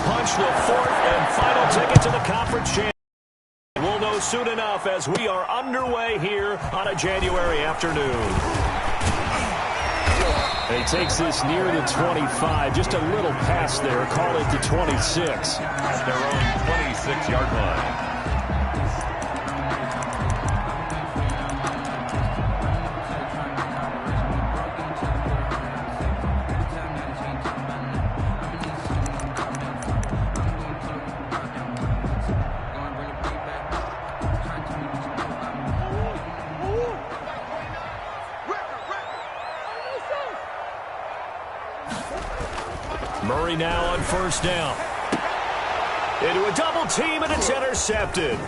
punch the fourth and final ticket to the conference championship. We'll know soon enough as we are underway here on a January afternoon. He takes this near the 25, just a little past there, call it the 26. At their own 26-yard line. Murray now on first down. Into a double team, and it's intercepted.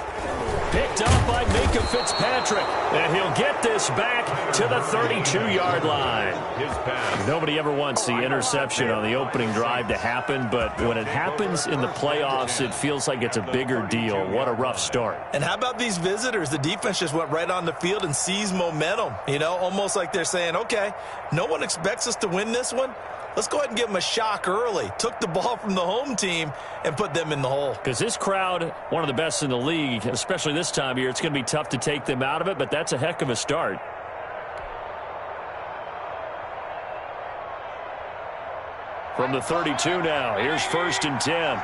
Picked up by Minkah Fitzpatrick. And he'll get this back to the 32-yard line. His pass. Nobody ever wants the interception on the opening drive to happen, but when it happens in the playoffs, it feels like it's a bigger deal. What a rough start. And how about these visitors? The defense just went right on the field and seized momentum. You know, almost like they're saying, okay, no one expects us to win this one. Let's go ahead and give them a shock early. Took the ball from the home team and put them in the hole. Because this crowd, one of the best in the league, especially this time of year, it's going to be tough to take them out of it, but that's a heck of a start. From the 32 now, here's first and 10.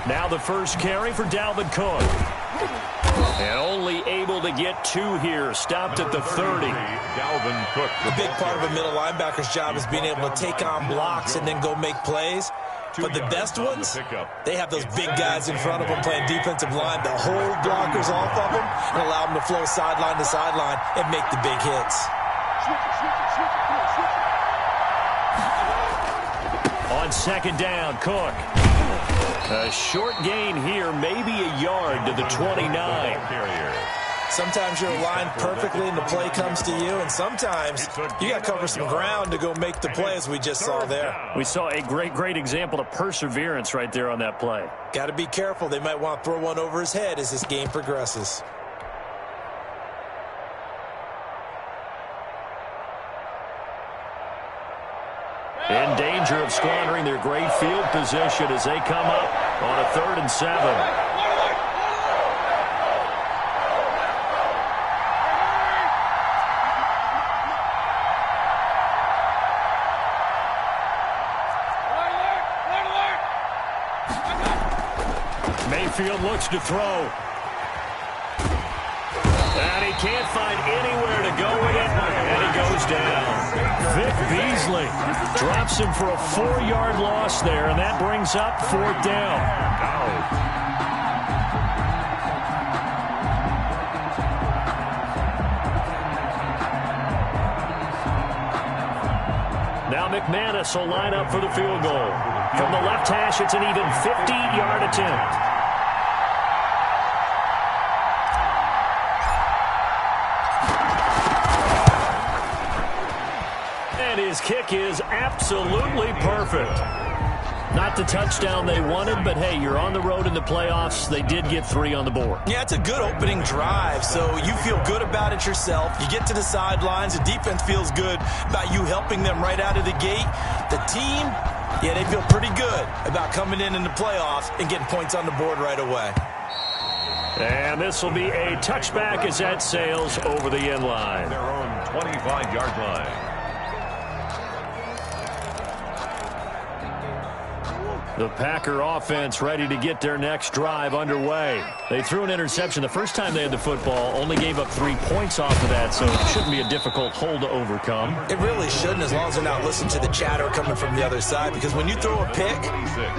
Now the first carry for Dalvin Cook. And only able to get two here. Stopped at the 30. Dalvin Cook. A big part of a middle linebacker's job is being able to take on blocks and then go make plays. But the best ones, they have those big guys in front of them playing defensive line to hold blockers off of them and allow them to flow sideline to sideline and make the big hits. On second down, Cook. A short gain here, maybe a yard to the 29. Sometimes you're aligned perfectly and the play comes to you, and sometimes you got to cover some ground to go make the play, as we just saw there. We saw a great example of perseverance right there on that play. Got to be careful. They might want to throw one over his head as this game progresses. In danger of squandering their great field position as they come up on a 3rd and 7. Mayfield looks to throw. And he can't find anywhere to go with it, and he goes down. Vic Beasley drops him for a 4-yard loss there, and that brings up 4th down. Now McManus will line up for the field goal. From the left hash, it's an even 50-yard attempt. And his kick is absolutely perfect. Not the touchdown they wanted, but hey, you're on the road in the playoffs. They did get 3 on the board. Yeah, it's a good opening drive, so you feel good about it yourself. You get to the sidelines. The defense feels good about you helping them right out of the gate. The team, yeah, they feel pretty good about coming in the playoffs and getting points on the board right away. And this will be a touchback as that sails over the end line. Their own 25-yard line. The Packer offense ready to get their next drive underway. They threw an interception the first time they had the football, only gave up 3 points off of that, so it shouldn't be a difficult hole to overcome. It really shouldn't, as long as they're not listening to the chatter coming from the other side, because when you throw a pick,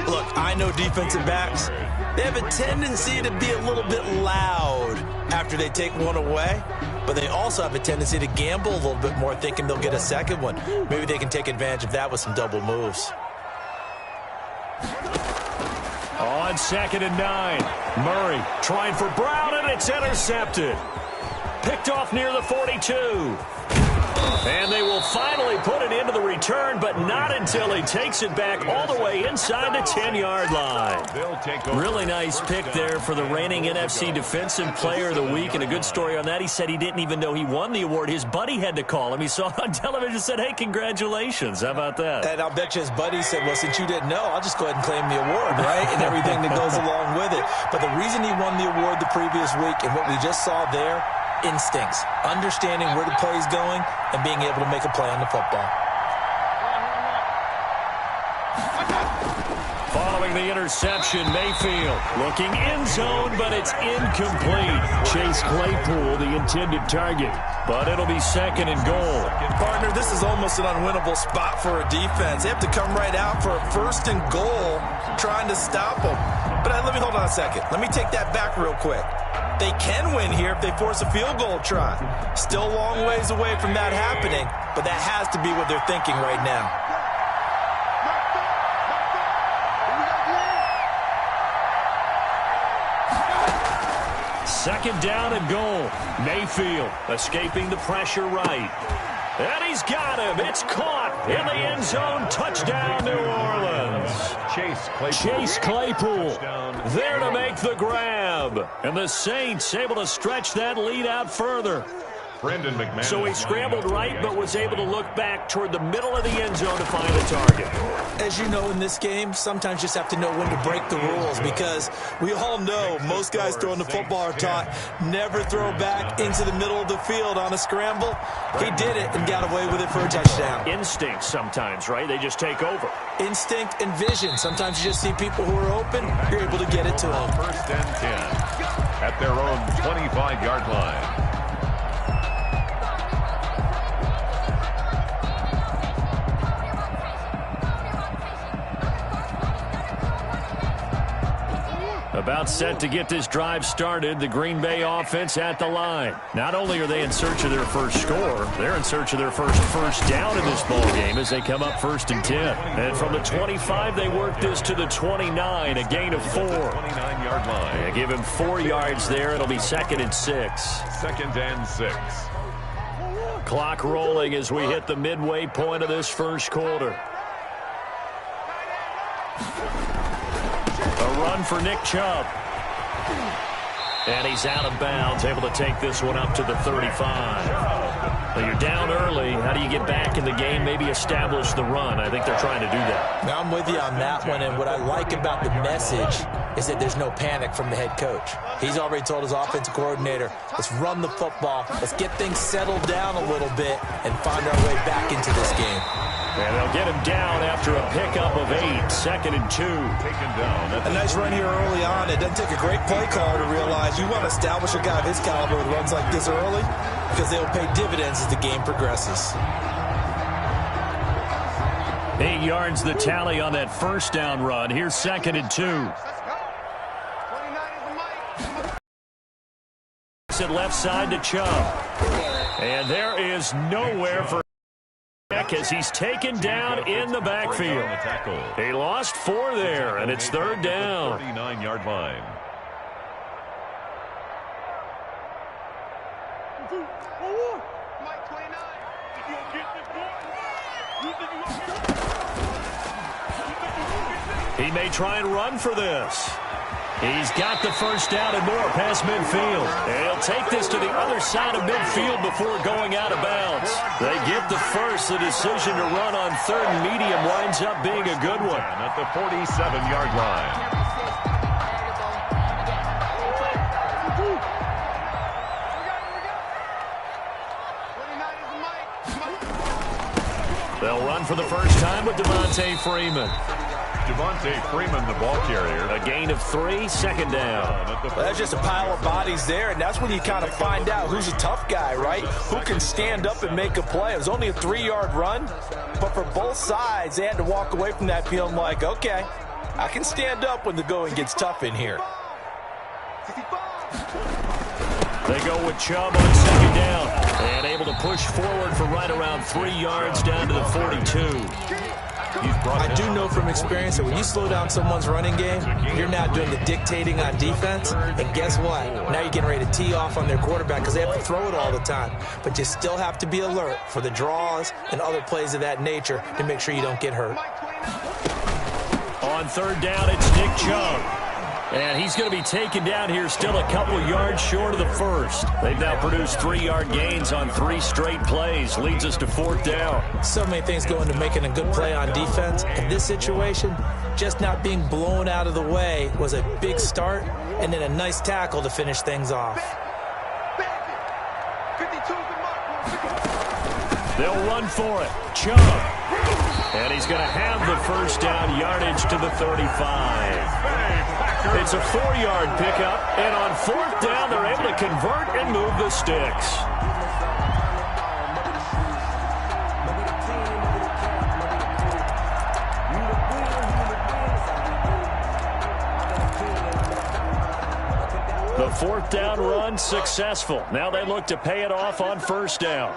look, I know defensive backs, they have a tendency to be a little bit loud after they take one away, but they also have a tendency to gamble a little bit more, thinking they'll get a second one. Maybe they can take advantage of that with some double moves. On 2nd and 9, Murray trying for Brown, and it's intercepted. Picked off near the 42. And they will finally put it into the return, but not until he takes it back all the way inside the 10-yard line. Really nice pick there for the reigning NFC Defensive Player of the Week, and a good story on that. He said he didn't even know he won the award. His buddy had to call him. He saw it on television and said, hey, congratulations. How about that? And I'll bet you his buddy said, well, since you didn't know, I'll just go ahead and claim the award, right? And everything that goes along with it. But the reason he won the award the previous week and what we just saw there, instincts, understanding where the play is going and being able to make a play on the football. Following the interception, Mayfield looking end zone, but it's incomplete. Chase Claypool, the intended target, but it'll be second and goal. Partner, this is almost an unwinnable spot for a defense. They have to come right out for a first and goal trying to stop them. But let me hold on a second. Let me take that back real quick. They can win here if they force a field goal try. Still a long ways away from that happening, but that has to be what they're thinking right now. Second down and goal. Mayfield escaping the pressure right. And he's got him. It's caught in the end zone. Touchdown, New Orleans. Chase Claypool there to make the grab. And the Saints able to stretch that lead out further. So he scrambled right, but was able to look back toward the middle of the end zone to find the target. As you know, in this game, sometimes you just have to know when to break the rules, because we all know most guys throwing the football are taught never throw back into the middle of the field on a scramble. He did it and got away with it for a touchdown. Instinct sometimes, right? They just take over. Instinct and vision. Sometimes you just see people who are open, you're able to get it to them. First and 10 at their own 25-yard line. About set to get this drive started, the Green Bay offense at the line. Not only are they in search of their first score, they're in search of their first down in this ball game as they come up first and 10. And from the 25, they work this to the 29, a gain of 4. 29-yard line. They give him 4 yards there. It'll be second and 6. Second and 6. Clock rolling as we hit the midway point of this first quarter. Run for Nick Chubb. And he's out of bounds, able to take this one up to the 35. Well, you're down early. How do you get back in the game, maybe establish the run? I think they're trying to do that. Now, I'm with you on that one, and what I like about the message is that there's no panic from the head coach. He's already told his offensive coordinator, let's run the football, let's get things settled down a little bit and find our way back into this game. And they'll get him down after a pickup of 8, second and 2. Taken down. A nice run here early on. It doesn't take a great play caller to realize you want to establish a guy of his caliber with runs like this early, because they'll pay dividends as the game progresses. 8 yards the tally on that first down run. Here's second and 2. It left side to Chubb. And there is nowhere for as he's taken down in the backfield. He lost 4 there, and it's third down. 39-yard line. He may try and run for this. He's got the first down and more past midfield. And he'll take this to the other side of midfield before going out of bounds. They get the first. The decision to run on third and medium winds up being a good one. At the 47-yard line. They'll run for the first time with Devontae Freeman. Devontae Freeman, the ball carrier. A gain of 3, second down. Well, that's just a pile of bodies there, and that's when you kind of find out who's a tough guy, right? Who can stand up and make a play. It was only a 3-yard run, but for both sides, they had to walk away from that feeling like, okay, I can stand up when the going gets tough in here. They go with Chubb on second down and able to push forward for right around 3 yards down to the 42. I do know from experience that when you slow down someone's running game, you're not doing the dictating on defense. And guess what? Now you're getting ready to tee off on their quarterback because they have to throw it all the time. But you still have to be alert for the draws and other plays of that nature to make sure you don't get hurt. On third down, it's Nick Chubb. And he's going to be taken down here still a couple yards short of the first. They've now produced 3-yard gains on 3 straight plays. Leads us to fourth down. So many things go into making a good play on defense. In this situation, just not being blown out of the way was a big start, and then a nice tackle to finish things off. They'll run for it. Chubb. And he's going to have the first down yardage to the 35. It's a 4-yard pickup, and on fourth down, they're able to convert and move the sticks. The fourth down run successful. Now they look to pay it off on first down.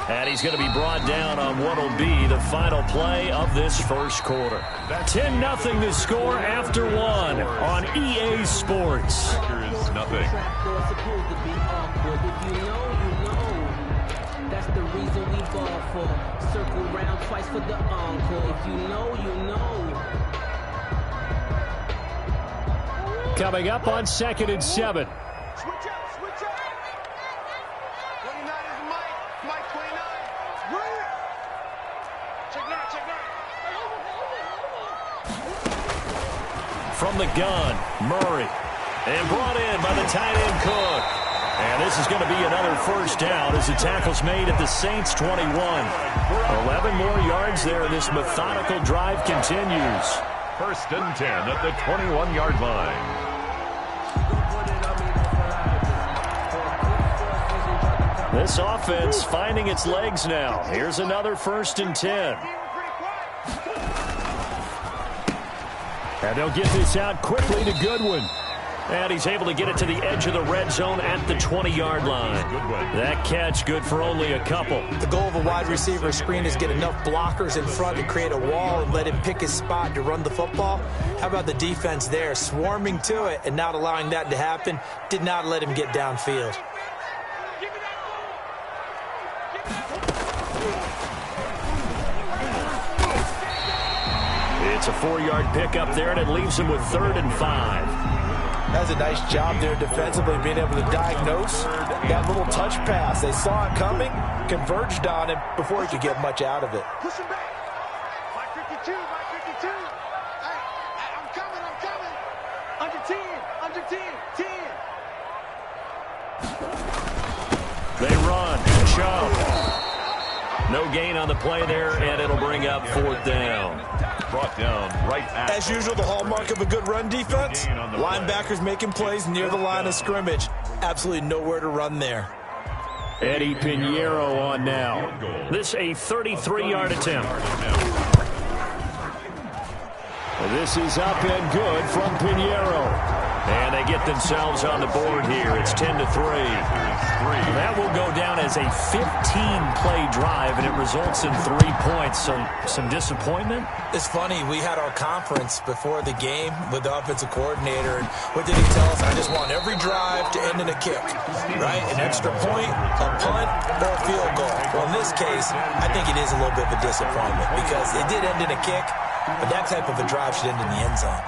And he's going to be brought down on what will be the final play of this first quarter. 10-0 the score after 1 on EA Sports. Here is nothing. That's the reason we ball for. Circle round twice for the encore. If you know, you know. Coming up on 2nd and 7. From the gun, Murray. And brought in by the tight end Cook. And this is going to be another first down as the tackle's made at the Saints 21. 11 more yards there. This methodical drive continues. 1st and 10 at the 21-yard line. This offense finding its legs now. Here's another 1st and 10. And they'll get this out quickly to Goodwin. And he's able to get it to the edge of the red zone at the 20-yard line. That catch good for only a couple. The goal of a wide receiver screen is get enough blockers in front to create a wall and let him pick his spot to run the football. How about the defense there, swarming to it and not allowing that to happen? Did not let him get downfield. It's a 4-yard pickup there, and it leaves him with 3rd and 5. That's a nice job there defensively, being able to diagnose that little touch pass. They saw it coming, converged on him before he could get much out of it. Push him back. Mike 52, Mike 52. Hey, I'm coming. Under 10. They run. Chubb. No gain on the play there, and it'll bring up 4th down. Brought down right at. As usual, the hallmark of a good run defense, linebackers making plays near the line of scrimmage. Absolutely nowhere to run there. Eddie Pinheiro on now. This a 33-yard attempt. This is up and good from Pinheiro. And they get themselves on the board here. It's 10-3. That will go down as a 15-play drive, and it results in 3 points. So some disappointment? It's funny, we had our conference before the game with the offensive coordinator, and what did he tell us? I just want every drive to end in a kick, right? An extra point, a punt, or a field goal. Well, in this case, I think it is a little bit of a disappointment because it did end in a kick, but that type of a drive should end in the end zone.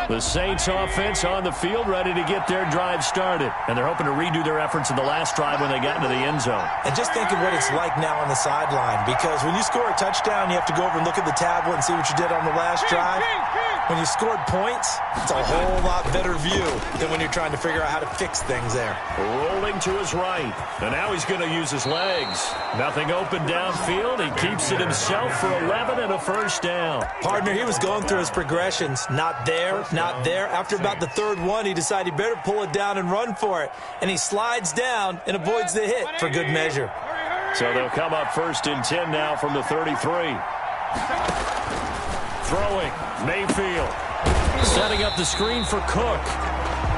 The Saints offense on the field ready to get their drive started. And they're hoping to redo their efforts in the last drive when they got into the end zone. And just think of what it's like now on the sideline, because when you score a touchdown, you have to go over and look at the tablet and see what you did on the last drive. When you scored points, it's a whole lot better view than when you're trying to figure out how to fix things there. Rolling to his right, and now he's going to use his legs. Nothing open downfield. He keeps it himself for 11 and a first down. Partner, he was going through his progressions. Not there, not there. After about the third one, he decided he better pull it down and run for it. And he slides down and avoids the hit for good measure. So they'll come up 1st and 10 now from the 33. Throwing, Mayfield. Setting up the screen for Cook.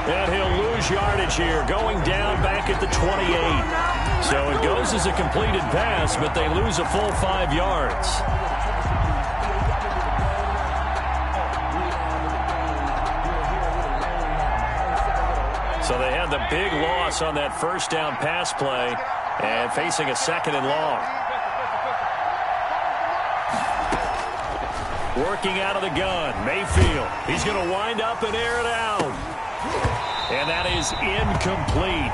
And he'll lose yardage here, going down back at the 28. So it goes as a completed pass, but they lose a full 5 yards. So they had the big loss on that first down pass play and facing a 2nd and long. Working out of the gun, Mayfield. He's going to wind up and air it out. And that is incomplete.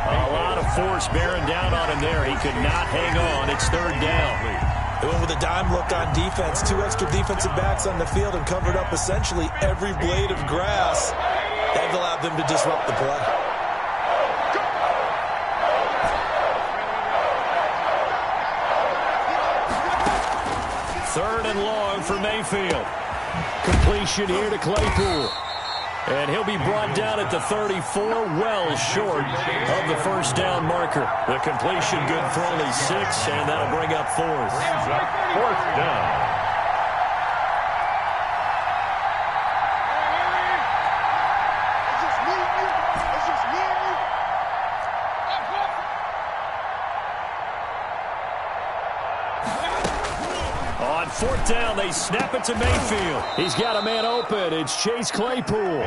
A lot of force bearing down on him there. He could not hang on. It's 3rd down. They went with a dime look on defense. 2 extra defensive backs on the field and covered up essentially every blade of grass. That allowed them to disrupt the play. Third and long for Mayfield. Completion here to Claypool. And he'll be brought down at the 34, well short of the first down marker. The completion good for only 6, and that'll bring up 4th. 4th down. On 4th down, they snap it to Mayfield. He's got a man open. It's Chase Claypool.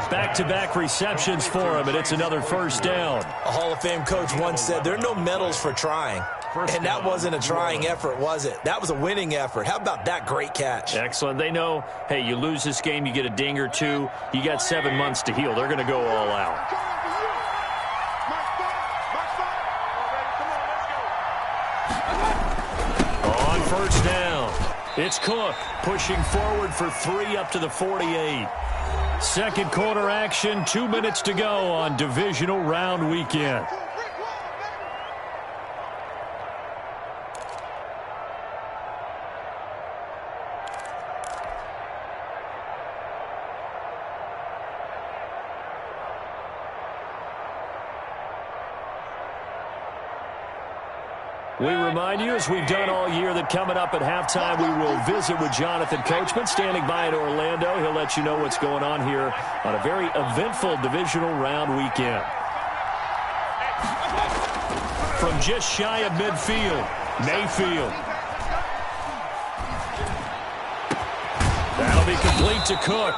Back-to-back receptions for him, and it's another first down. A Hall of Fame coach once said, there are no medals for trying. And that wasn't a trying effort, was it? That was a winning effort. How about that great catch? Excellent. They know, hey, you lose this game, you get a ding or 2. You got 7 months to heal. They're going to go all out. On 1st down, it's Cook pushing forward for 3 up to the 48. Second quarter action, 2 minutes to go on divisional round weekend. We remind you, as we've done all year, that coming up at halftime, we will visit with Jonathan Coachman, standing by in Orlando. He'll let you know what's going on here on a very eventful divisional round weekend. From just shy of midfield, Mayfield. That'll be complete to Cook.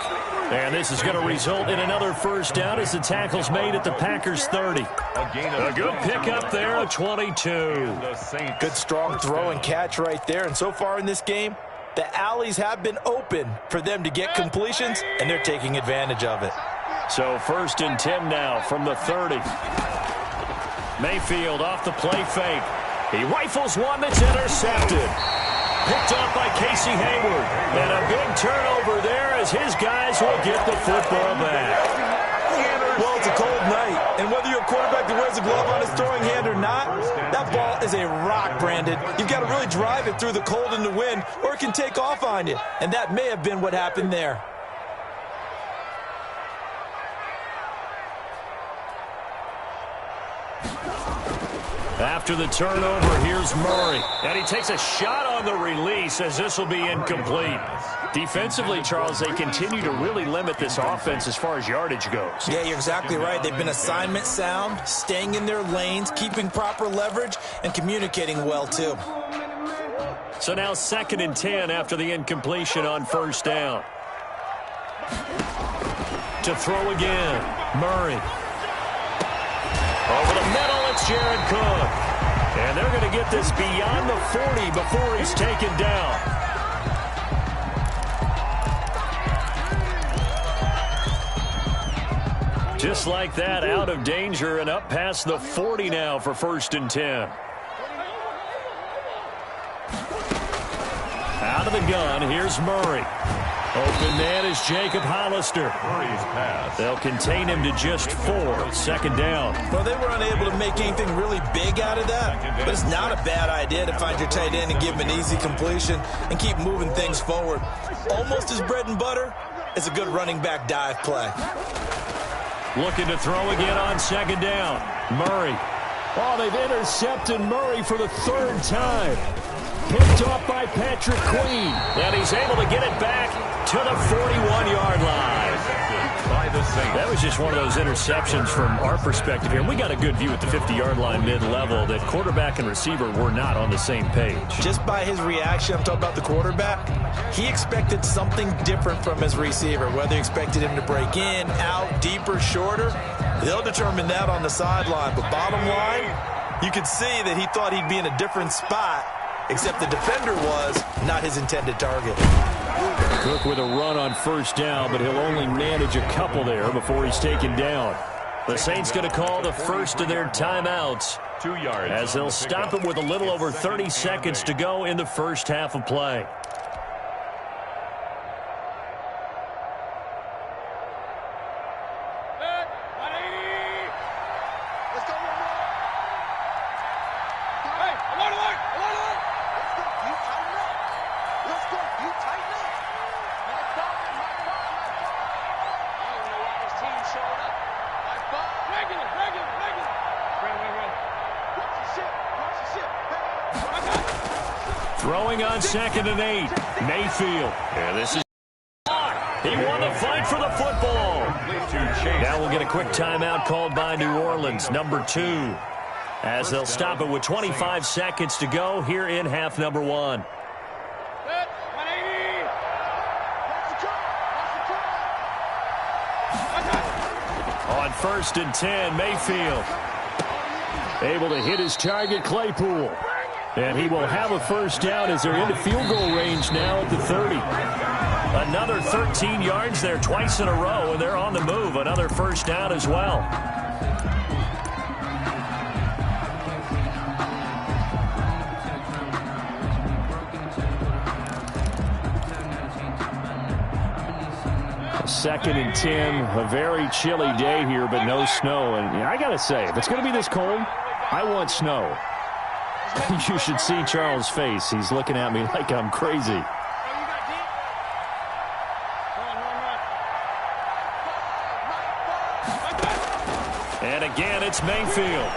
And this is going to result in another first down as the tackle's made at the Packers' 30. A good pickup there, a 22. Good strong throw and catch right there. And so far in this game, the alleys have been open for them to get completions, and they're taking advantage of it. So 1st and 10 now from the 30. Mayfield off the play fake. He rifles one that's intercepted. Picked up by Casey Hayward. And a big turnover there as his guys will get the football back. Well, it's a cold night, and whether you're a quarterback that wears a glove on his throwing hand or not, that ball is a rock, Brandon. You've got to really drive it through the cold and the wind, or it can take off on you. And that may have been what happened there. After the turnover, here's Murray. And he takes a shot on the release as this will be incomplete. Defensively, Charles, they continue to really limit this offense as far as yardage goes. Yeah, you're exactly right. They've been assignment sound, staying in their lanes, keeping proper leverage, and communicating well, too. So now 2nd and 10 after the incompletion on 1st down. To throw again, Murray. Over the middle, it's Jared Cook. And they're going to get this beyond the 40 before he's taken down. Just like that, out of danger and up past the 40 now for 1st and 10. Out of the gun, here's Murray. Open man is Jacob Hollister. Murray's pass. They'll contain him to just 4. Second down. Well, they were unable to make anything really big out of that, but it's not a bad idea to find your tight end and give him an easy completion and keep moving things forward. Almost his bread and butter is a good running back dive play. Looking to throw again on second down. Murray. Oh, they've intercepted Murray for the 3rd time. Picked off by Patrick Queen. And he's able to get it back to the 41-yard line. By the Saints. That was just one of those interceptions from our perspective here. We got a good view at the 50-yard line mid-level that quarterback and receiver were not on the same page. Just by his reaction, I'm talking about the quarterback, he expected something different from his receiver, whether he expected him to break in, out, deeper, shorter. They'll determine that on the sideline. But bottom line, you could see that he thought he'd be in a different spot, except the defender was not his intended target. Cook with a run on first down, but he'll only manage a couple there before he's taken down. The Saints going to call the first of their timeouts 2 yards as they'll stop it with a little over 30 seconds to go in the first half of play. Throwing on 2nd and 8. Mayfield. And this is he won the fight for the football. Now we'll get a quick timeout called by New Orleans, number 2, as they'll stop it with 25 seconds to go here in half number 1. On 1st and 10, Mayfield able to hit his target, Claypool. And he will have a first down as they're into field goal range now at the 30. Another 13 yards there twice in a row, and they're on the move. Another first down as well. Second and 10, a very chilly day here, but no snow. And I got to say, if it's going to be this cold, I want snow. You should see Charles' face. He's looking at me like I'm crazy. And again, it's Mayfield.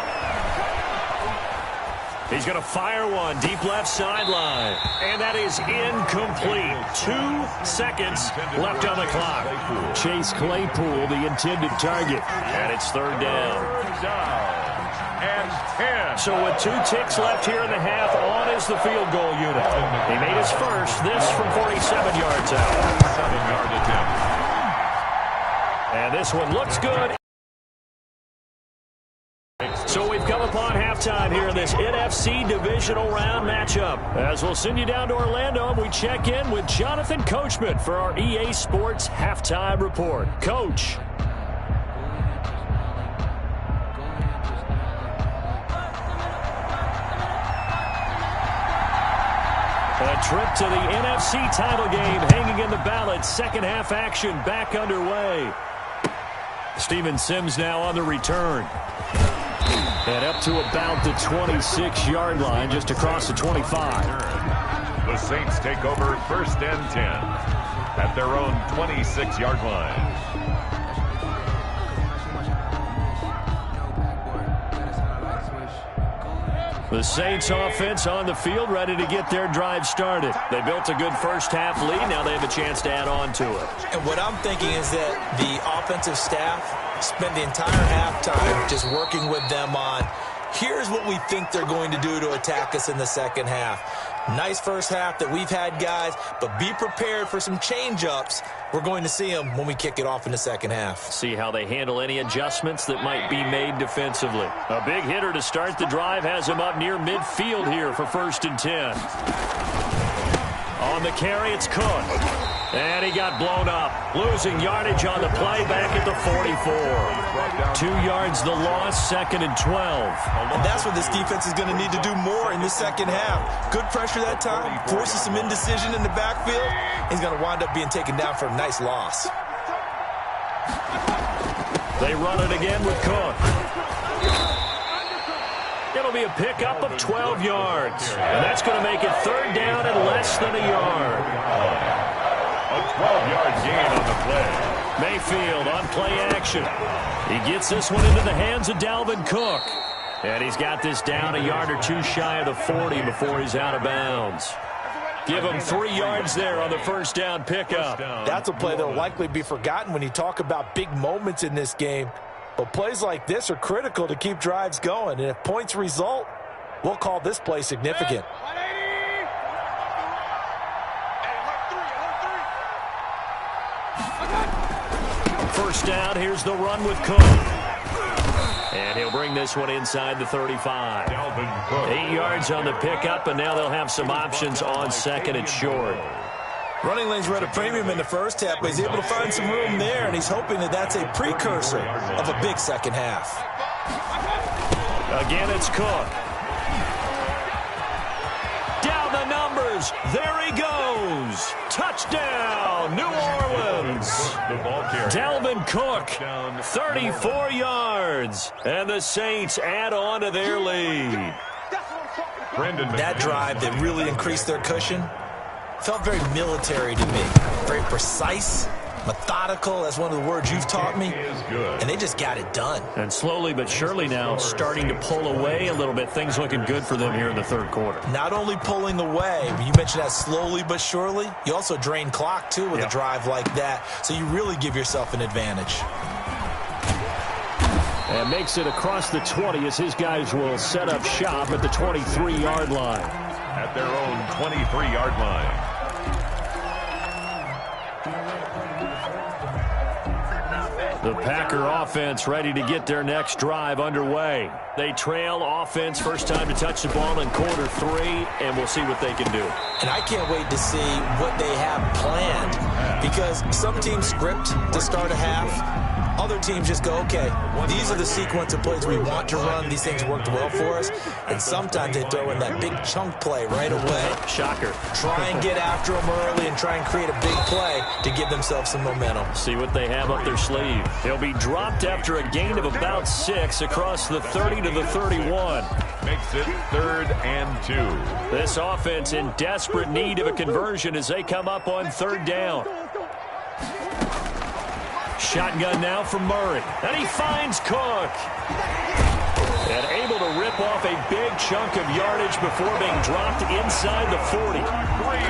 He's going to fire one deep left sideline. And that is incomplete. 2 seconds left on the clock. Chase Claypool, the intended target. And it's 3rd down. And 10. So with 2 ticks left here in the half, on is the field goal unit. He made his first, this from 47 yards out. 7-yard attempt. And this one looks good. So we've come upon halftime here in this NFC divisional round matchup. As we'll send you down to Orlando, we check in with Jonathan Coachman for our EA Sports Halftime Report. Coach. A trip to the NFC title game hanging in the balance. Second half action back underway. Steven Sims now on the return. And up to about the 26-yard line, just across the 25. The Saints take over 1st and 10 at their own 26-yard line. The Saints offense on the field, ready to get their drive started. They built a good first half lead. Now they have a chance to add on to it. And what I'm thinking is that the offensive staff spent the entire halftime just working with them on, here's what we think they're going to do to attack us in the second half. Nice first half that we've had, guys, but be prepared for some change-ups. We're going to see them when we kick it off in the second half. See how they handle any adjustments that might be made defensively. A big hitter to start the drive has him up near midfield here for 1st and 10. On the carry, it's Cook. And he got blown up, losing yardage on the play back at the 44. 2 yards the loss, 2nd and 12. And that's what this defense is going to need to do more in the second half. Good pressure that time, forces some indecision in the backfield. He's going to wind up being taken down for a nice loss. They run it again with Cook. It'll be a pickup of 12 yards. And that's going to make it 3rd down and less than a yard. A 12-yard gain on the play. Mayfield on play action. He gets this one into the hands of Dalvin Cook. And he's got this down a yard or 2 shy of the 40 before he's out of bounds. Give him 3 yards there on the 1st down pickup. That's a play that will likely be forgotten when you talk about big moments in this game. But plays like this are critical to keep drives going. And if points result, we'll call this play significant. First down, here's the run with Cook. And he'll bring this one inside the 35. 8 yards on the pickup, and now they'll have some options on 2nd and short. Running lanes were at a premium in the first half, but he's able to find some room there, and he's hoping that that's a precursor of a big second half. Again, it's Cook. Down the numbers. There he goes. Touchdown, New Orleans. Dalvin Cook, 34 yards. And the Saints add on to their lead. That drive that really increased their cushion felt very military to me. Very precise, methodical, that's one of the words you've taught me. And they just got it done. And slowly but surely now starting to pull away a little bit. Things looking good for them here in the 3rd quarter. Not only pulling away, you mentioned that slowly but surely, you also drain clock too with a drive like that. So you really give yourself an advantage. And makes it across the 20 as his guys will set up shop at the 23-yard line. At their own 23-yard line. The Packer offense ready to get their next drive underway. They trail offense, first time to touch the ball in quarter 3, and we'll see what they can do. And I can't wait to see what they have planned, because some teams script to start a half. Other teams just go, okay, these are the sequence of plays we want to run. These things worked well for us. And sometimes they throw in that big chunk play right away. Shocker. Try and get after them early and try and create a big play to give themselves some momentum. See what they have up their sleeve. He'll be dropped after a gain of about 6 across the 30 to the 31. Makes it 3rd and 2. This offense in desperate need of a conversion as they come up on 3rd down. Shotgun now from Murray. And he finds Cook. And able to rip off a big chunk of yardage before being dropped inside the 40.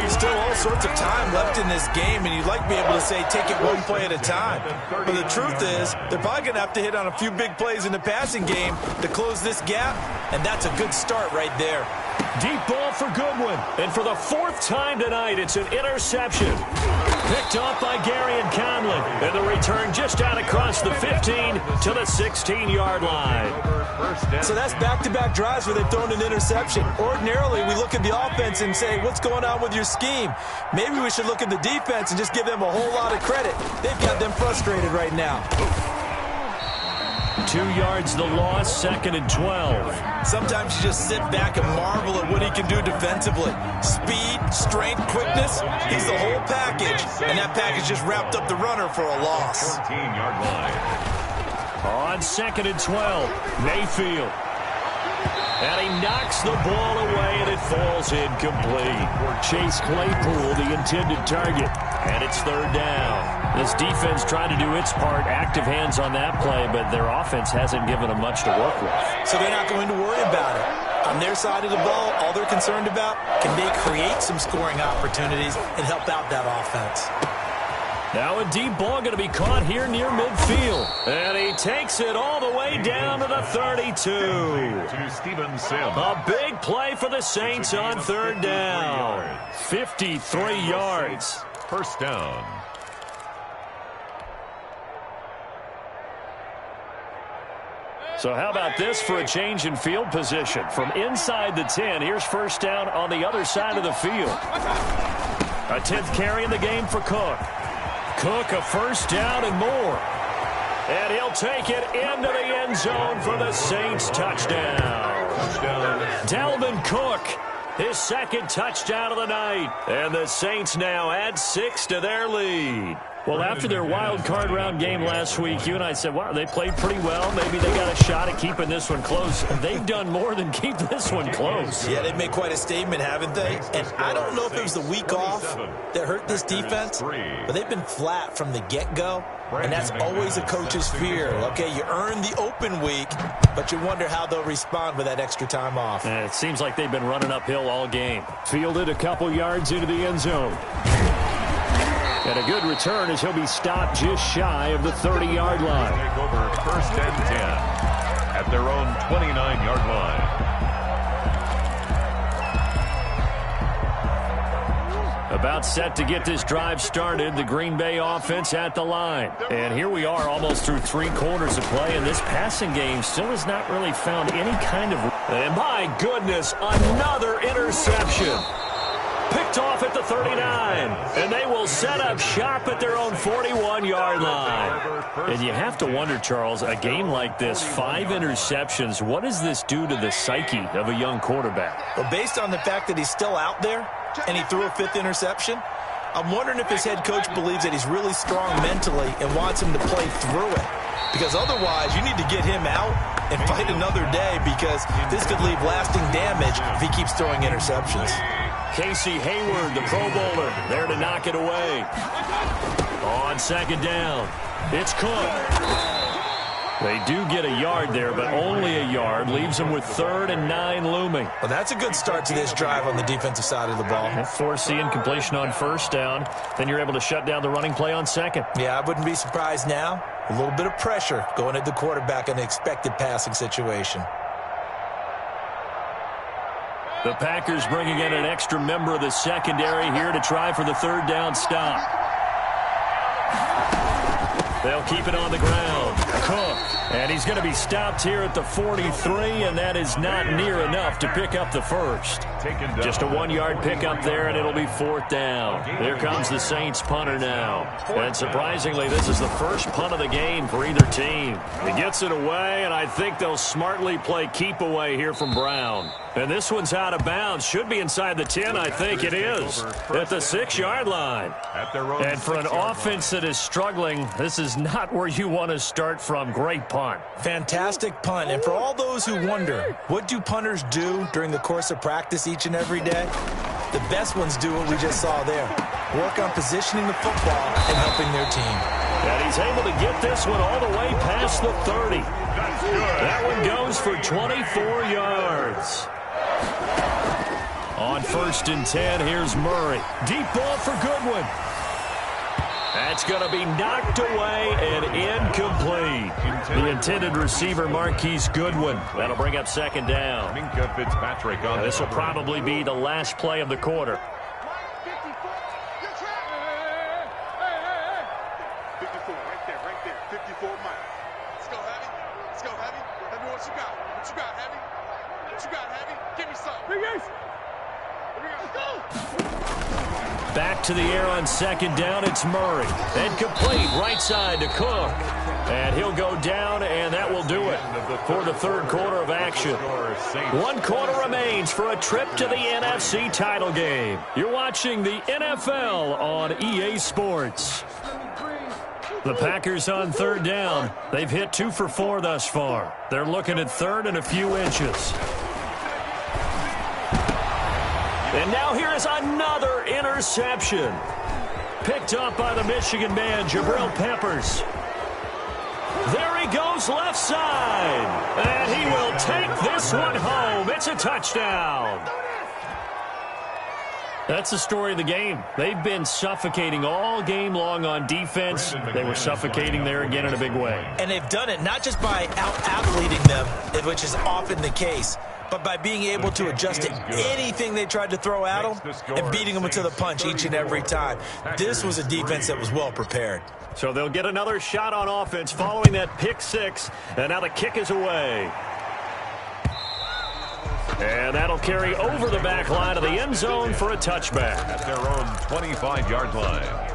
Still all sorts of time left in this game, and you'd like to be able to say take it one play at a time. But the truth is, they're probably going to have to hit on a few big plays in the passing game to close this gap, and that's a good start right there. Deep ball for Goodwin. And for the 4th time tonight, it's an interception. Picked off by Gary and Conlon. And the return just out across the 15 to the 16-yard line. So that's back-to-back drives where they've thrown an interception. Ordinarily, we look at the offense and say, what's going on with your scheme? Maybe we should look at the defense and just give them a whole lot of credit. They've got them frustrated right now. 2 yards the loss, 2nd and 12. Sometimes you just sit back and marvel at what he can do defensively. Speed, strength, quickness, he's the whole package. And that package just wrapped up the runner for a loss. 14-yard line. On 2nd and 12, Mayfield. And he knocks the ball away, and it falls incomplete. Chase Claypool, the intended target. And it's 3rd down. This defense trying to do its part, active hands on that play, but their offense hasn't given them much to work with. So they're not going to worry about it. On their side of the ball, all they're concerned about, can they create some scoring opportunities and help out that offense? Now a deep ball going to be caught here near midfield. And he takes it all the way down to the 32. To Steven Sims. A big play for the Saints on 3rd down. 53 yards. 1st down. So how about this for a change in field position? From inside the 10, here's 1st down on the other side of the field. A 10th carry in the game for Cook. Cook, a first down and more. And he'll take it into the end zone for the Saints touchdown. Dalvin Cook, his second touchdown of the night. And the Saints now add 6 to their lead. Well, after their wild card round game last week, you and I said, wow, they played pretty well. Maybe they got a shot at keeping this one close. They've done more than keep this one close. Yeah, they've made quite a statement, haven't they? And I don't know if it was the week off that hurt this defense, but they've been flat from the get-go. And that's always a coach's fear. Okay, you earn the open week, but you wonder how they'll respond with that extra time off. It seems like they've been running uphill all game. Fielded a couple yards into the end zone. And a good return as he'll be stopped just shy of the 30-yard line. Take over first and 10 at their own 29-yard line. About set to get this drive started, the Green Bay offense at the line. And here we are almost through 3 quarters of play, and this passing game still has not really found any kind of... And my goodness, another interception. Picked off at the 39, and they will set up shop at their own 41-yard line. And you have to wonder, Charles, a game like this, 5 interceptions, what does this do to the psyche of a young quarterback? Well, based on the fact that he's still out there and he threw a 5th interception, I'm wondering if his head coach believes that he's really strong mentally and wants him to play through it. Because otherwise, you need to get him out and fight another day, because this could leave lasting damage if he keeps throwing interceptions. Casey Hayward, the Pro Bowler, there to knock it away. On second down, it's Cook. They do get a yard there, but only a yard. Leaves them with 3rd and 9 looming. Well, that's a good start to this drive on the defensive side of the ball. Force the incompletion on first down. Then you're able to shut down the running play on second. Yeah, I wouldn't be surprised now. A little bit of pressure going at the quarterback in an expected passing situation. The Packers bringing in an extra member of the secondary here to try for the 3rd down stop. They'll keep it on the ground. Cook. And he's going to be stopped here at the 43, and that is not near enough to pick up the first. Just a 1-yard pickup there, and it'll be 4th down. Here comes the Saints punter now. And surprisingly, this is the first punt of the game for either team. He gets it away, and I think they'll smartly play keep away here from Brown. And this one's out of bounds. Should be inside the 10, I think it is. At the 6-yard line. And for an offense that is struggling, this is not where you want to start from. Great punt. Fantastic punt. And for all those who wonder, what do punters do during the course of practice each and every day? The best ones do what we just saw there. Work on positioning the football and helping their team. And he's able to get this one all the way past the 30. That one goes for 24 yards. On 1st and 10, here's Murray. Deep ball for Goodwin. That's going to be knocked away and incomplete. The intended receiver, Marquise Goodwin. That'll bring up 2nd down. Minkah Fitzpatrick on this will probably be the last play of the quarter. 54, right there. 54, Mike. Let's go, Heavy. Let's go, Heavy. Heavy, what you got? What you got, Heavy? What you got, Heavy? Give me some. Let's go. Back to the air on 2nd down, it's Murray. And complete, right side to Cook. And he'll go down, and that will do it for the 3rd quarter of action. 1 quarter remains for a trip to the NFC title game. You're watching the NFL on EA Sports. The Packers on 3rd down. They've hit 2 for 4 thus far. They're looking at 3rd and a few inches. And now here is another interception. Picked up by the Michigan man, Jabril Peppers. There he goes left side. And he will take this one home. It's a touchdown. That's the story of the game. They've been suffocating all game long on defense. They were suffocating there again in a big way. And they've done it not just by out-athleting them, which is often the case, but by being able to adjust to anything they tried to throw at them and beating them to the punch each and every time. This was a defense that was well prepared. So they'll get another shot on offense following that pick 6, and now the kick is away. And that'll carry over the back line of the end zone for a touchback. At their own 25-yard line.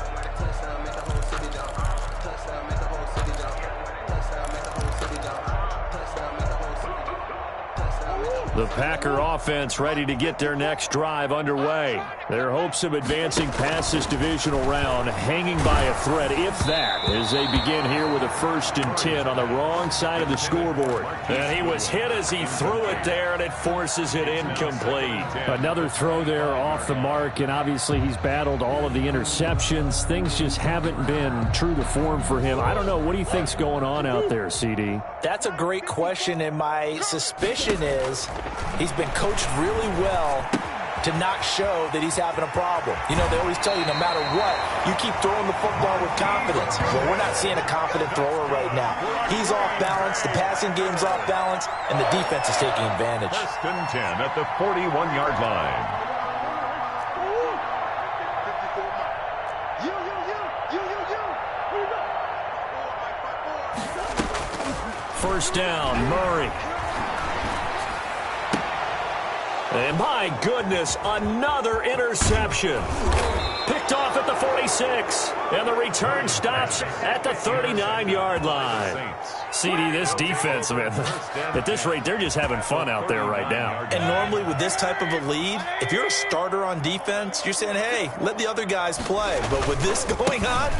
The Packer offense ready to get their next drive underway. Their hopes of advancing past this divisional round hanging by a thread, if that, as they begin here with a 1st and 10 on the wrong side of the scoreboard. And he was hit as he threw it there, and it forces it incomplete. Another throw there off the mark, and obviously he's battled all of the interceptions. Things just haven't been true to form for him. I don't know. What do you think's going on out there, CD? That's a great question, and my suspicion is he's been coached really well to not show that he's having a problem. You know, they always tell you no matter what, you keep throwing the football with confidence. Well, we're not seeing a confident thrower right now. He's off balance, the passing game's off balance, and the defense is taking advantage. 1st and 10 at the 41-yard line. First down, Murray. And my goodness, another interception. Picked off at the 46. And the return stops at the 39-yard line. CD, this defense, man, at this rate, they're just having fun out there right now. And normally with this type of a lead, if you're a starter on defense, you're saying, hey, let the other guys play. But with this going on,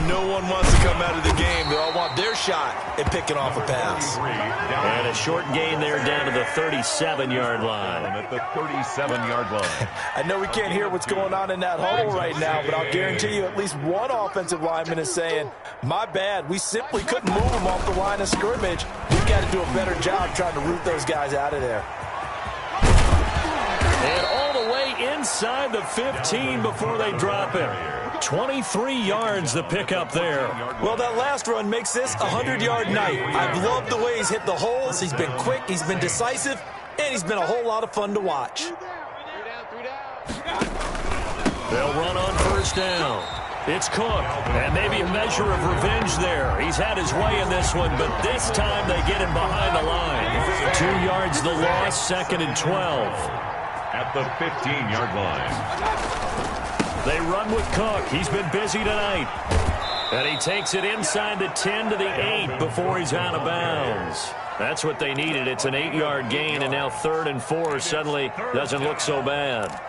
no one wants to come out of the game. They all want their shot at picking off a pass. And a short gain there down to the 37-yard line. At the 37-yard line. I know we can't hear what's going on in that huddle right now, but I'll guarantee you at least one offensive lineman is saying, my bad, we simply couldn't move them off the line of scrimmage. We've got to do a better job trying to root those guys out of there. And all the way inside the 15 before they drop him. 23 yards the pickup there. Well, that last run makes this a 100-yard night. I've loved the way he's hit the holes. He's been quick, he's been decisive, and he's been a whole lot of fun to watch. They'll run on first down. It's Cook, and maybe a measure of revenge there. He's had his way in this one, but this time they get him behind the line. 2 yards the loss, 2nd and 12. At the 15-yard line. They run with Cook. He's been busy tonight. And he takes it inside the 10 to the 8 before he's out of bounds. That's what they needed. It's an 8-yard gain, and now 3rd and 4 suddenly doesn't look so bad.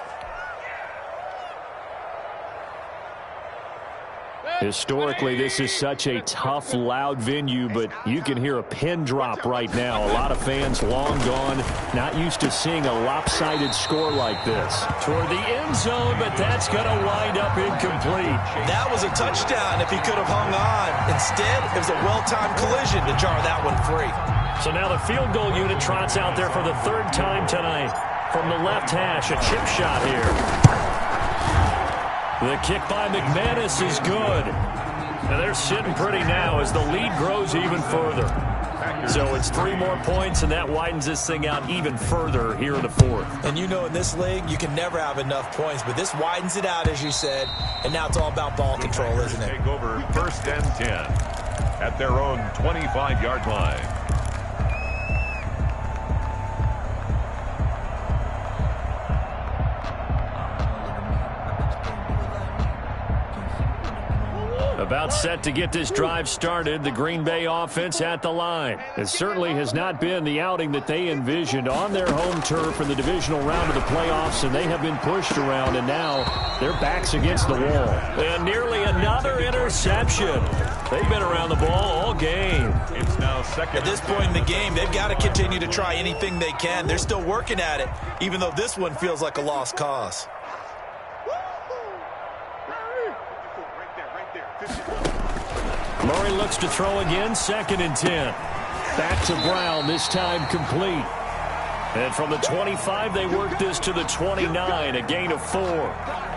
Historically, this is such a tough, loud venue, but you can hear a pin drop right now. A lot of fans long gone, not used to seeing a lopsided score like this. Toward the end zone, but that's going to wind up incomplete. That was a touchdown if he could have hung on. Instead, it was a well-timed collision to jar that one free. So now the field goal unit trots out there for the 3rd time tonight. From the left hash, a chip shot here. The kick by McManus is good. And they're sitting pretty now as the lead grows even further. So it's 3 more points, and that widens this thing out even further here in the 4th. And you know in this league, you can never have enough points, but this widens it out, as you said, and now it's all about ball control, isn't it? Take over 1st and 10 at their own 25-yard line. About set to get this drive started, the Green Bay offense at the line. It certainly has not been the outing that they envisioned on their home turf in the divisional round of the playoffs, and they have been pushed around, and now their backs against the wall. And nearly another interception. They've been around the ball all game. It's now 2nd. At this point in the game, they've got to continue to try anything they can. They're still working at it, even though this one feels like a lost cause. Murray looks to throw again, 2nd and 10. Back to Brown, this time complete. And from the 25, they work this to the 29, a gain of 4.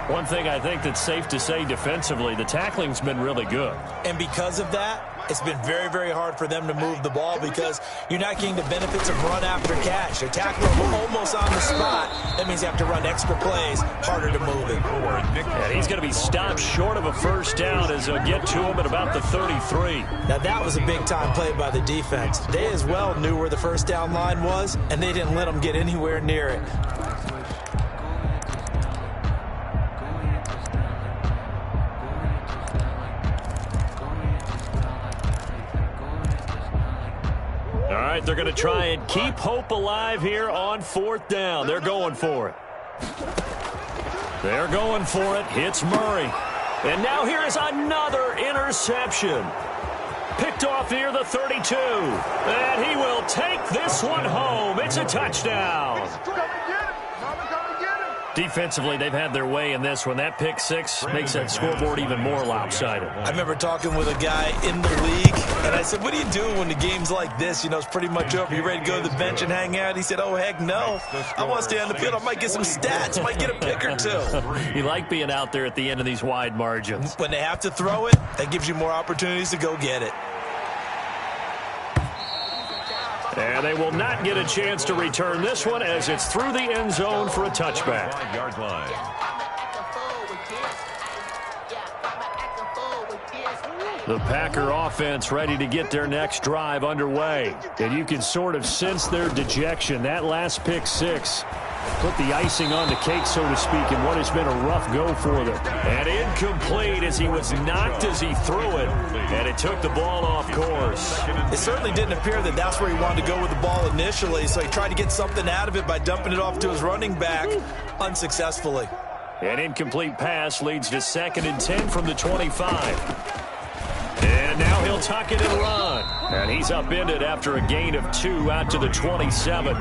One thing I think that's safe to say defensively, the tackling's been really good. And because of that, it's been very, very hard for them to move the ball because you're not getting the benefits of run after catch. They're tackling almost on the spot. That means you have to run extra plays, harder to move it. And he's going to be stopped short of a first down as they'll get to him at about the 33. Now, that was a big-time play by the defense. They as well knew where the first down line was, and they didn't let them get anywhere near it. All right, they're going to try and keep hope alive here on fourth down. They're going for it. They're going for it. Hits Murray. And now here is another interception. Picked off near the 32. And he will take this one home. It's a touchdown. Defensively, they've had their way in this one. That pick six makes that scoreboard even more lopsided. I remember talking with a guy in the league, and I said, what do you do when the game's like this? You know, it's pretty much over. You ready to go to the bench and hang out? He said, oh, heck no. I want to stay on the field. I might get some stats. I might get a pick or two. You like being out there at the end of these wide margins. When they have to throw it, that gives you more opportunities to go get it. And they will not get a chance to return this one as it's through the end zone for a touchback. 5-yard line. The Packer offense ready to get their next drive underway. And you can sort of sense their dejection. That last pick six put the icing on the cake, so to speak, in what has been a rough go for them. And incomplete as he was knocked as he threw it. And it took the ball off course. It certainly didn't appear that that's where he wanted to go with the ball initially, so he tried to get something out of it by dumping it off to his running back unsuccessfully. An incomplete pass leads to 2nd and 10 from the 25. And now he'll tuck it and run. And he's upended after a gain of 2 out to the 27.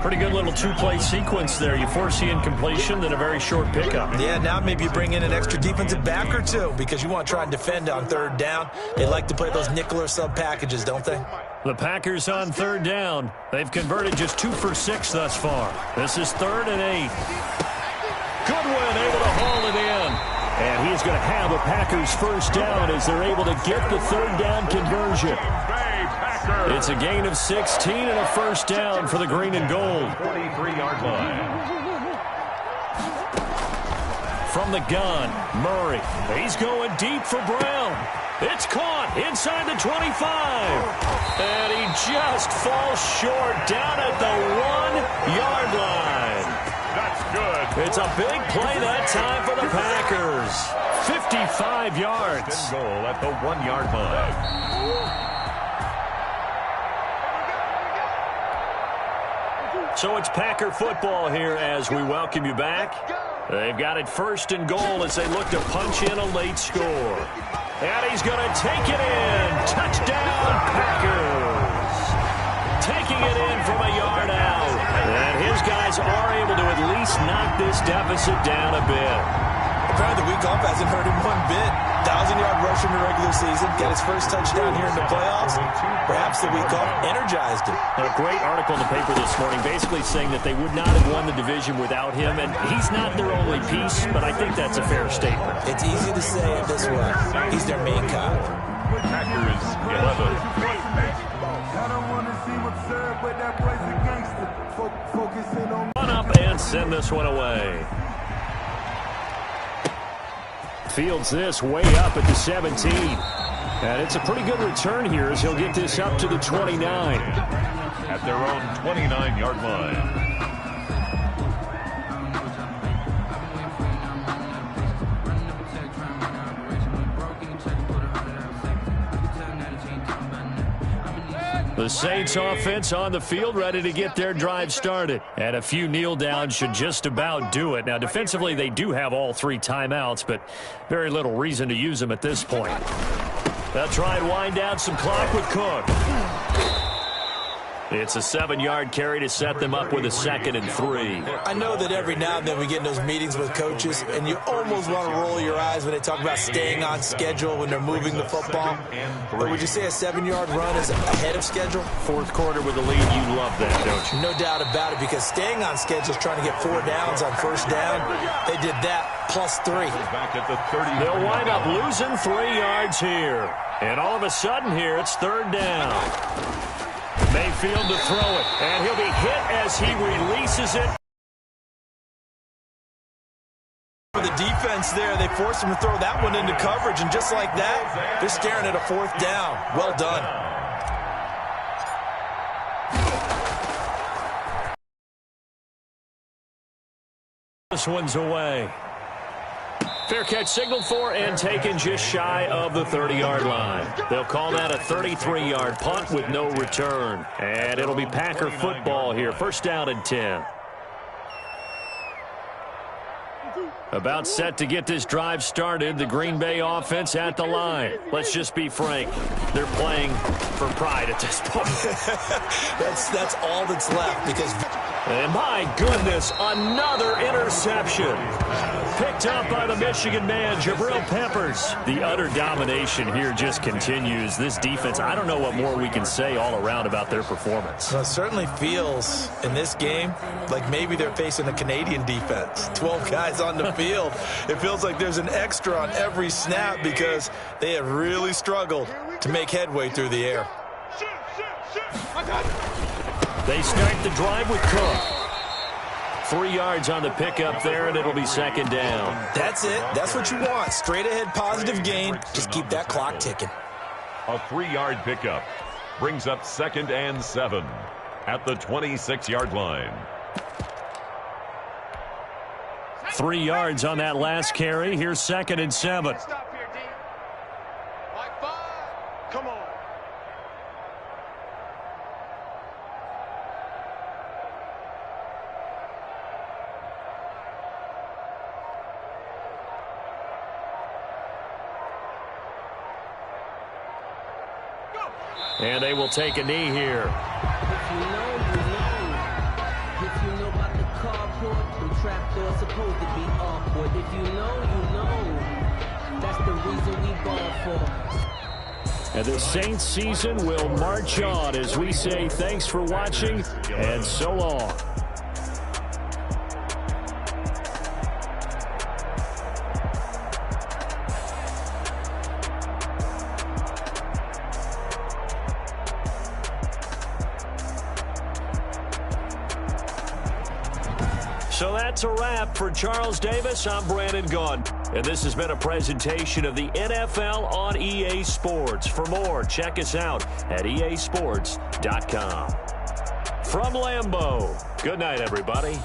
Pretty good little two-play sequence there. You force the incompletion, then a very short pickup. Yeah, now maybe you bring in an extra defensive back or two because you want to try and defend on third down. They like to play those nickel or sub packages, don't they? The Packers on third down. They've converted just 2 for 6 thus far. This is 3rd and 8. Goodwin able to haul it in. And he's going to have a Packers first down as they're able to get the third down conversion. It's a gain of 16 and a first down for the green and gold. 43-yard line. From the gun, Murray. He's going deep for Brown. It's caught inside the 25. And he just falls short down at the 1-yard line. That's good. It's a big play that time for the Packers. 55 yards. Goal at the 1-yard line. So it's Packer football here as we welcome you back. They've got it 1st and goal as they look to punch in a late score. And he's going to take it in. Touchdown, Packers. Taking it in from a yard out. And his guys are able to at least knock this deficit down a bit. Apparently the week off hasn't hurt him one bit. 1,000-yard rush in the regular season. Got his first touchdown here in the playoffs. Perhaps the week off energized him. A great article in the paper this morning basically saying that they would not have won the division without him. And he's not their only piece, but I think that's a fair statement. It's easy to say it this way. He's their main guy. Packers 11. Run up and send this one away. Fields this way up at the 17. And it's a pretty good return here as he'll get this up to the 29. At their own 29-yard line. The Saints offense on the field ready to get their drive started. And a few kneel downs should just about do it. Now, defensively, they do have all 3 timeouts, but very little reason to use them at this point. They'll try and wind down some clock with Cook. It's a 7-yard carry to set them up with a 2nd and 3. I know that every now and then we get in those meetings with coaches, and you almost want to roll your eyes when they talk about staying on schedule when they're moving the football. But would you say a 7-yard run is ahead of schedule? Fourth quarter with the lead, you love that, don't you? No doubt about it, because staying on schedule is trying to get 4 downs on first down. They did that plus 3. Back at the 30. They'll wind up losing 3 yards here. And all of a sudden here, it's 3rd down. Mayfield to throw it, and he'll be hit as he releases it. For the defense there, they forced him to throw that one into coverage, and just like that, they're staring at a 4th down. Well done. This one's away. Fair catch signaled for and taken just shy of the 30-yard line. They'll call that a 33-yard punt with no return. And it'll be Packer football here. 1st down and 10. About set to get this drive started, the Green Bay offense at the line. Let's just be frank. They're playing for pride at this point. That's all that's left because... And my goodness, another interception. Picked up by the Michigan man, Jabril Peppers. The utter domination here just continues. This defense, I don't know what more we can say all around about their performance. Well, it certainly feels in this game like maybe they're facing a Canadian defense. 12 guys on the field. It feels like there's an extra on every snap because they have really struggled to make headway through the air. They start the drive with Cook. 3 yards on the pickup there, and it'll be 2nd down. That's it. That's what you want. Straight ahead positive gain. Just keep that clock ticking. A 3-yard pickup brings up 2nd and 7 at the 26-yard line. 3 yards on that last carry. Here's 2nd and 7. Stop here, D. Like 5. Come on. And they will take a knee here. If you know, you know. If you know about the carport, the trapdoor's supposed to be awkward. If you know, you know. That's the reason we ball for. And the Saints season will march on as we say thanks for watching and so long. So that's a wrap for Charles Davis. I'm Brandon Gaudin. And this has been a presentation of the NFL on EA Sports. For more, check us out at easports.com. From Lambeau, good night, everybody.